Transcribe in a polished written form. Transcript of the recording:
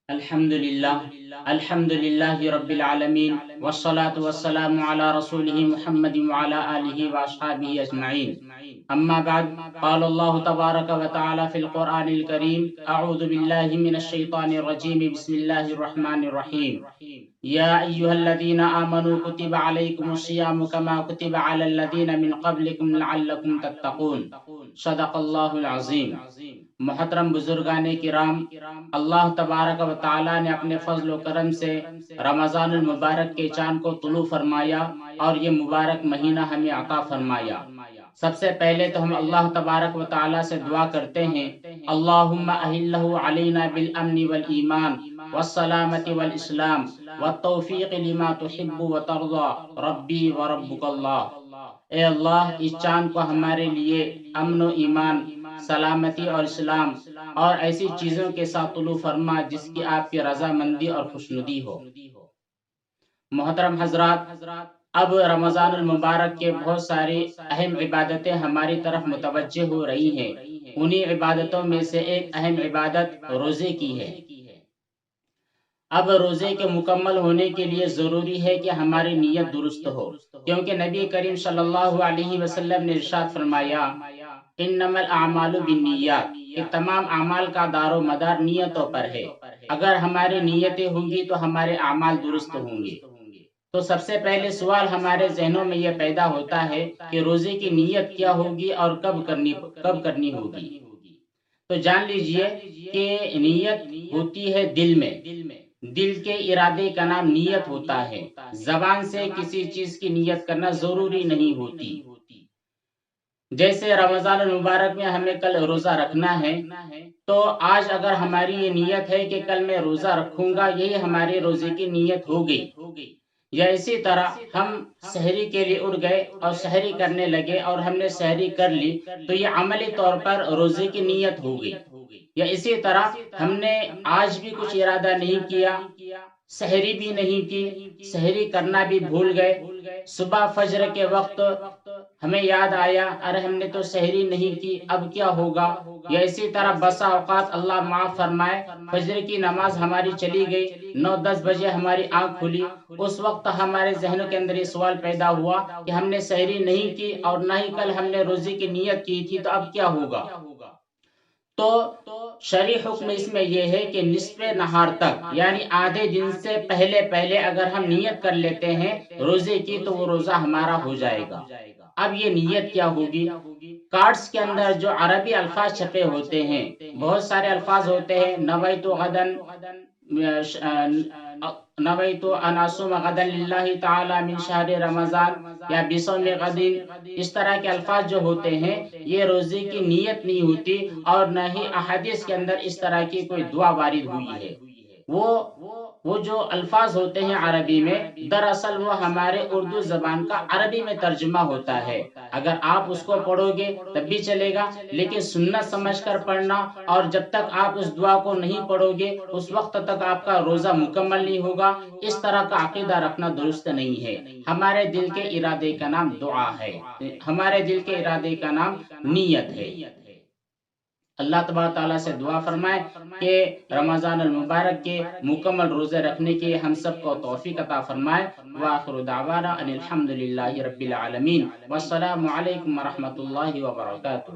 الحمد لله رب العالمين والصلاة والسلام على رسوله محمد وعلى آله وأصحابه أجمعين. أما بعد، قال الله تبارك وتعالى في القرآن الكريم: أعوذ بالله من الشيطان الرجيم، بسم الله الرحمن الرحيم. يا أيها الذين آمنوا كتب عليكم الصيام كما كتب على الذين من قبلكم لعلكم تتقون. صدق اللہ العظیم. محترم بزرگان کرام، اللہ تبارک و تعالی نے اپنے فضل و کرم سے رمضان المبارک کے چاند کو طلوع فرمایا اور یہ مبارک مہینہ ہمیں عطا فرمایا. سب سے پہلے تو ہم اللہ تبارک و تعالی سے دعا کرتے ہیں: اللہم اہلہ علینا بالامن والایمان والسلامت والاسلام والتوفیق لما تحب وترضى ربی وربک اللہ. اے اللہ، اس چاند کو ہمارے لیے امن و ایمان، سلامتی اور اسلام اور ایسی چیزوں کے ساتھ طلوع فرما جس کی آپ کی رضامندی اور خوشنودی ہو. محترم حضرات، اب رمضان المبارک کے بہت ساری اہم عبادتیں ہماری طرف متوجہ ہو رہی ہیں. انہی عبادتوں میں سے ایک اہم عبادت روزے کی ہے. اب روزے کے مکمل ہونے کے لیے ضروری ہے کہ ہماری نیت درست ہو، کیونکہ نبی کریم صلی اللہ علیہ وسلم نے ارشاد فرمایا: انما الاعمال بالنیات، کہ تمام اعمال کا دار و مدار نیتوں پر ہے. اگر ہماری نیتیں ہوں گی تو ہمارے اعمال درست ہوں گے. تو سب سے پہلے سوال ہمارے ذہنوں میں یہ پیدا ہوتا ہے کہ روزے کی نیت کیا ہوگی اور کب کرنی ہوگی. تو جان لیجئے کہ نیت ہوتی ہے دل میں. دل کے ارادے کا نام نیت ہوتا ہے. زبان سے کسی چیز کی نیت کرنا ضروری نہیں ہوتی. جیسے رمضان المبارک میں ہمیں کل روزہ رکھنا ہے، تو آج اگر ہماری یہ نیت ہے کہ کل میں روزہ رکھوں گا، یہی ہماری روزے کی نیت ہو گئی. یا اسی طرح ہم سحری کے لیے اٹھ گئے اور سحری کرنے لگے اور ہم نے سحری کر لی، تو یہ عملی طور پر روزے کی نیت ہو گئی. یا اسی طرح ہم نے آج بھی کچھ ارادہ نہیں کیا، سحری بھی نہیں کی، سحری کرنا بھی بھول گئے، صبح فجر کے وقت ہمیں یاد آیا ارے ہم نے تو سحری نہیں کی، اب کیا ہوگا. یا اسی طرح بسا اوقات اللہ معاف فرمائے فجر کی نماز ہماری چلی گئی، 9-10 بجے ہماری آنکھ کھلی، اس وقت ہمارے ذہنوں کے اندر یہ سوال پیدا ہوا کہ ہم نے سحری نہیں کی اور نہ ہی کل ہم نے روزے کی نیت کی تھی، تو اب کیا ہوگا. تو شرعی حکم اس میں یہ ہے کہ نصف نہار تک، یعنی آدھے دن سے پہلے اگر ہم نیت کر لیتے ہیں روزے کی، تو وہ روزہ ہمارا ہو جائے گا. اب یہ نیت کیا ہوگی؟ کارڈز کے اندر جو عربی الفاظ چھپے ہوتے ہیں، بہت سارے الفاظ ہوتے ہیں: نویت غدن، نویت ان اصوم غدن للہ تعالی من شہر رمضان، یا بصوم غدن. اس طرح کے الفاظ جو ہوتے ہیں یہ روزے کی نیت نہیں ہوتی، اور نہ ہی احادیث کے اندر اس طرح کی کوئی دعا وارد ہوئی ہے. وہ جو الفاظ ہوتے ہیں عربی میں، دراصل وہ ہمارے اردو زبان کا عربی میں ترجمہ ہوتا ہے. اگر آپ اس کو پڑھو گے تب بھی چلے گا، لیکن سنت سمجھ کر پڑھنا، اور جب تک آپ اس دعا کو نہیں پڑھو گے اس وقت تک آپ کا روزہ مکمل نہیں ہوگا. اس طرح کا عقیدہ رکھنا درست نہیں ہے. ہمارے دل کے ارادے کا نام دعا ہے، ہمارے دل کے ارادے کا نام نیت ہے. اللہ تبارک تعالیٰ سے دعا فرمائے کہ رمضان المبارک کے مکمل روزے رکھنے کے ہم سب کو توفیق عطا فرمائے. وآخر دعوانا ان الحمد للہ رب العالمین، والسلام علیکم ورحمۃ اللہ وبرکاتہ.